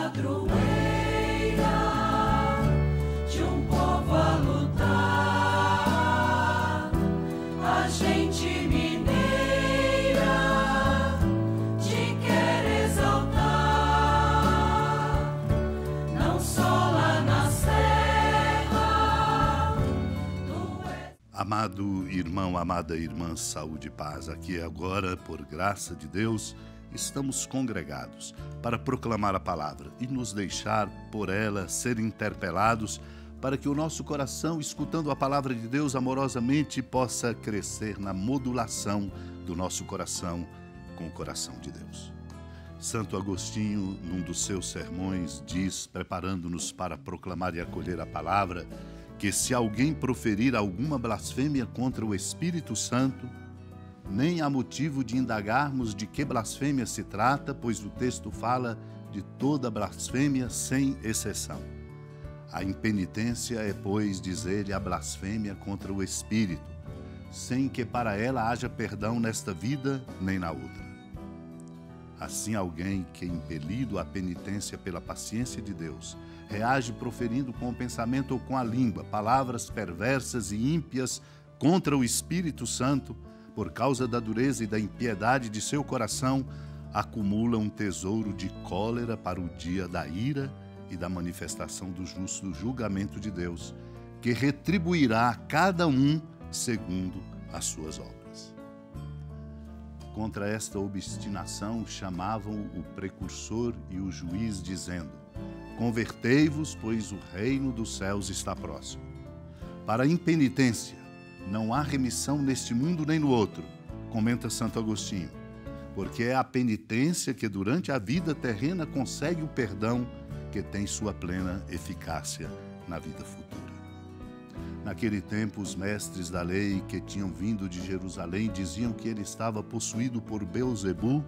padroeira de um povo a lutar, a gente mineira te quer exaltar, não só lá na serra. Amado irmão, amada irmã, saúde e paz. Aqui e agora, por graça de Deus, estamos congregados para proclamar a palavra e nos deixar por ela ser interpelados para que o nosso coração, escutando a palavra de Deus amorosamente, possa crescer na modulação do nosso coração com o coração de Deus. Santo Agostinho, num dos seus sermões, diz, preparando-nos para proclamar e acolher a palavra, que se alguém proferir alguma blasfêmia contra o Espírito Santo, nem há motivo de indagarmos de que blasfêmia se trata, pois o texto fala de toda blasfêmia sem exceção. A impenitência é, pois, diz ele, a blasfêmia contra o Espírito, sem que para ela haja perdão nesta vida nem na outra. Assim, alguém que, impelido à penitência pela paciência de Deus, reage proferindo com o pensamento ou com a língua palavras perversas e ímpias contra o Espírito Santo, por causa da dureza e da impiedade de seu coração, acumula um tesouro de cólera para o dia da ira e da manifestação do justo julgamento de Deus, que retribuirá a cada um segundo as suas obras. Contra esta obstinação chamavam o precursor e o juiz, dizendo: convertei-vos, pois o reino dos céus está próximo. Para a impenitência não há remissão neste mundo nem no outro, comenta Santo Agostinho, porque é a penitência que durante a vida terrena consegue o perdão que tem sua plena eficácia na vida futura. Naquele tempo, os mestres da lei que tinham vindo de Jerusalém diziam que ele estava possuído por Beelzebu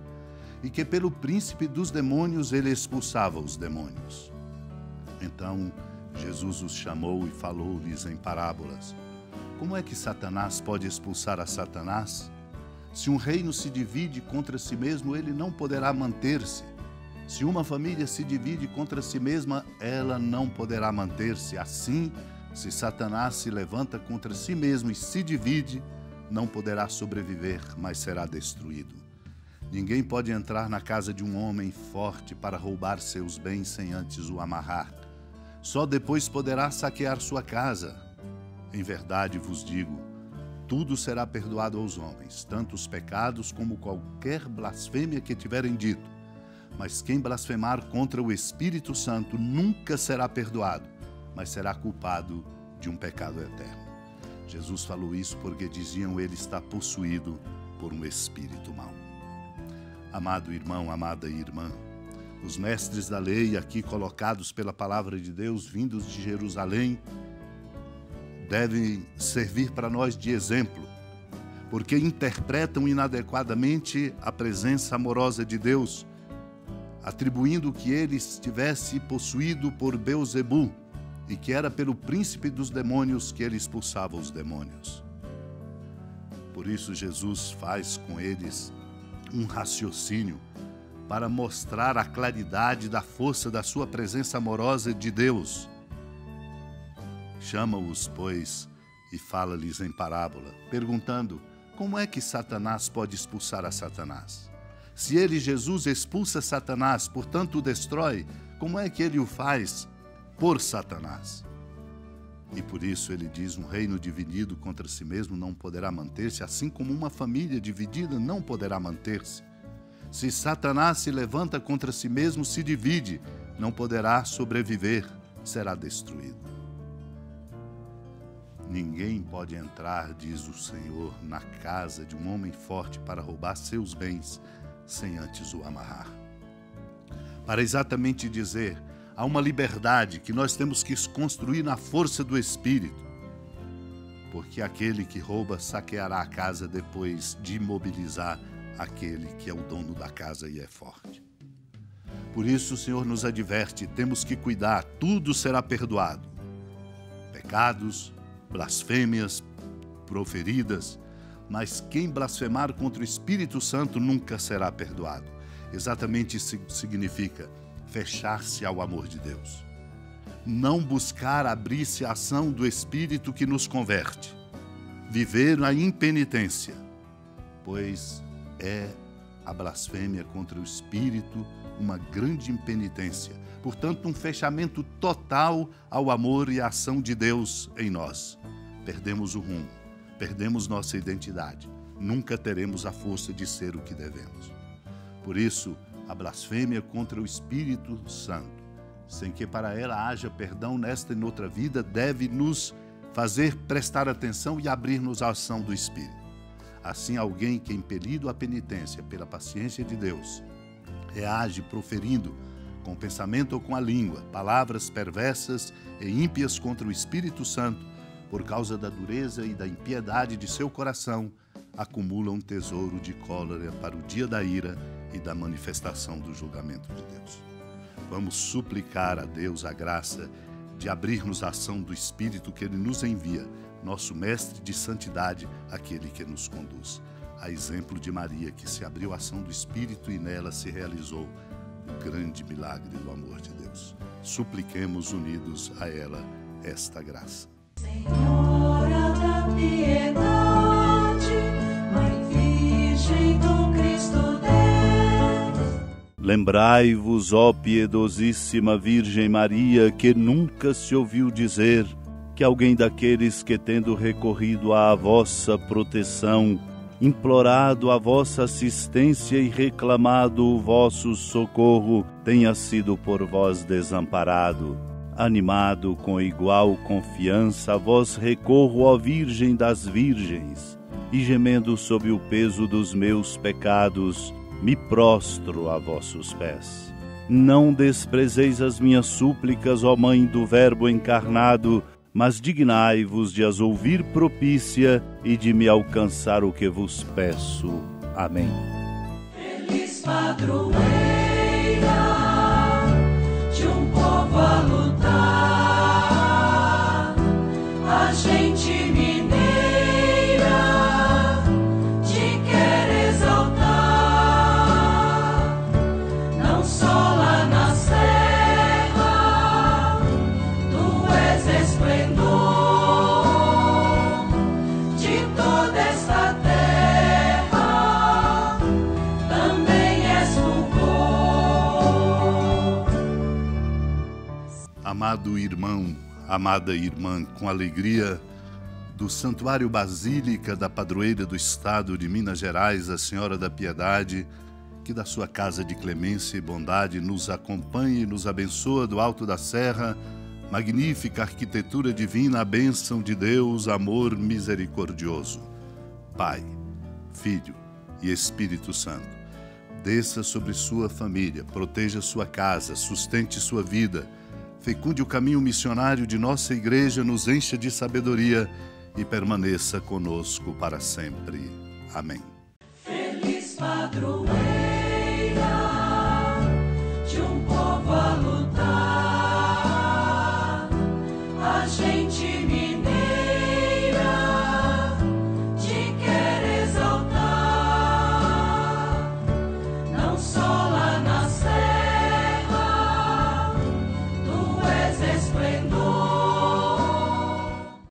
e que pelo príncipe dos demônios ele expulsava os demônios. Então, Jesus os chamou e falou-lhes em parábolas. Como é que Satanás pode expulsar a Satanás? Se um reino se divide contra si mesmo, ele não poderá manter-se. Se uma família se divide contra si mesma, ela não poderá manter-se. Assim, se Satanás se levanta contra si mesmo e se divide, não poderá sobreviver, mas será destruído. Ninguém pode entrar na casa de um homem forte para roubar seus bens sem antes o amarrar. Só depois poderá saquear sua casa. Em verdade vos digo, tudo será perdoado aos homens, tanto os pecados como qualquer blasfêmia que tiverem dito. Mas quem blasfemar contra o Espírito Santo nunca será perdoado, mas será culpado de um pecado eterno. Jesus falou isso porque diziam ele está possuído por um espírito mau. Amado irmão, amada irmã, os mestres da lei aqui colocados pela palavra de Deus, vindos de Jerusalém, devem servir para nós de exemplo, porque interpretam inadequadamente a presença amorosa de Deus, atribuindo que ele estivesse possuído por Beelzebu e que era pelo príncipe dos demônios que ele expulsava os demônios. Por isso Jesus faz com eles um raciocínio para mostrar a claridade da força da sua presença amorosa de Deus. Chama-os, pois, e fala-lhes em parábola, perguntando: como é que Satanás pode expulsar a Satanás? Se ele, Jesus, expulsa Satanás, portanto o destrói, como é que ele o faz por Satanás? E por isso ele diz: um reino dividido contra si mesmo não poderá manter-se, assim como uma família dividida não poderá manter-se. Se Satanás se levanta contra si mesmo, se divide, não poderá sobreviver, será destruído. Ninguém pode entrar, diz o Senhor, na casa de um homem forte para roubar seus bens, sem antes o amarrar. Para exatamente dizer, há uma liberdade que nós temos que construir na força do Espírito, porque aquele que rouba saqueará a casa depois de imobilizar aquele que é o dono da casa e é forte. Por isso o Senhor nos adverte, temos que cuidar, tudo será perdoado. Pecados, blasfêmias proferidas, mas quem blasfemar contra o Espírito Santo nunca será perdoado. Exatamente isso significa fechar-se ao amor de Deus. Não buscar abrir-se à ação do Espírito que nos converte. Viver a impenitência, pois é a blasfêmia contra o Espírito uma grande impenitência. Portanto, um fechamento total ao amor e à ação de Deus em nós. Perdemos o rumo, perdemos nossa identidade. Nunca teremos a força de ser o que devemos. Por isso, a blasfêmia contra o Espírito Santo, sem que para ela haja perdão nesta e noutra vida, deve nos fazer prestar atenção e abrir-nos à ação do Espírito. Assim, alguém que é impelido à penitência pela paciência de Deus, reage proferindo com o pensamento ou com a língua palavras perversas e ímpias contra o Espírito Santo, por causa da dureza e da impiedade de seu coração, acumula um tesouro de cólera para o dia da ira e da manifestação do julgamento de Deus. Vamos suplicar a Deus a graça de abrir-nos à ação do Espírito que Ele nos envia, nosso Mestre de santidade, aquele que nos conduz. A exemplo de Maria, que se abriu à ação do Espírito e nela se realizou o grande milagre do amor de Deus. Supliquemos unidos a ela esta graça. Senhora da piedade, Mãe Virgem do Cristo Deus. Lembrai-vos, ó piedosíssima Virgem Maria, que nunca se ouviu dizer que alguém daqueles que, tendo recorrido à vossa proteção, implorado a vossa assistência e reclamado o vosso socorro, tenha sido por vós desamparado. Animado com igual confiança, a vós recorro, ó Virgem das Virgens, e gemendo sob o peso dos meus pecados, me prostro a vossos pés. Não desprezeis as minhas súplicas, ó Mãe do Verbo encarnado, mas dignai-vos de as ouvir propícia e de me alcançar o que vos peço. Amém. Feliz padroeira de um povo a lutar, a gente mineira te quer exaltar, não só lá na serra, tu és esplendor de toda esta terra, também és fulgor. Amado irmão, amada irmã, com alegria do Santuário Basílica da Padroeira do Estado de Minas Gerais, a Senhora da Piedade, que da sua casa de clemência e bondade nos acompanhe e nos abençoa do alto da serra, magnífica arquitetura divina, a bênção de Deus, amor misericordioso. Pai, Filho e Espírito Santo, desça sobre sua família, proteja sua casa, sustente sua vida, fecunde o caminho missionário de nossa igreja, nos encha de sabedoria e permaneça conosco para sempre. Amém. Feliz padroeira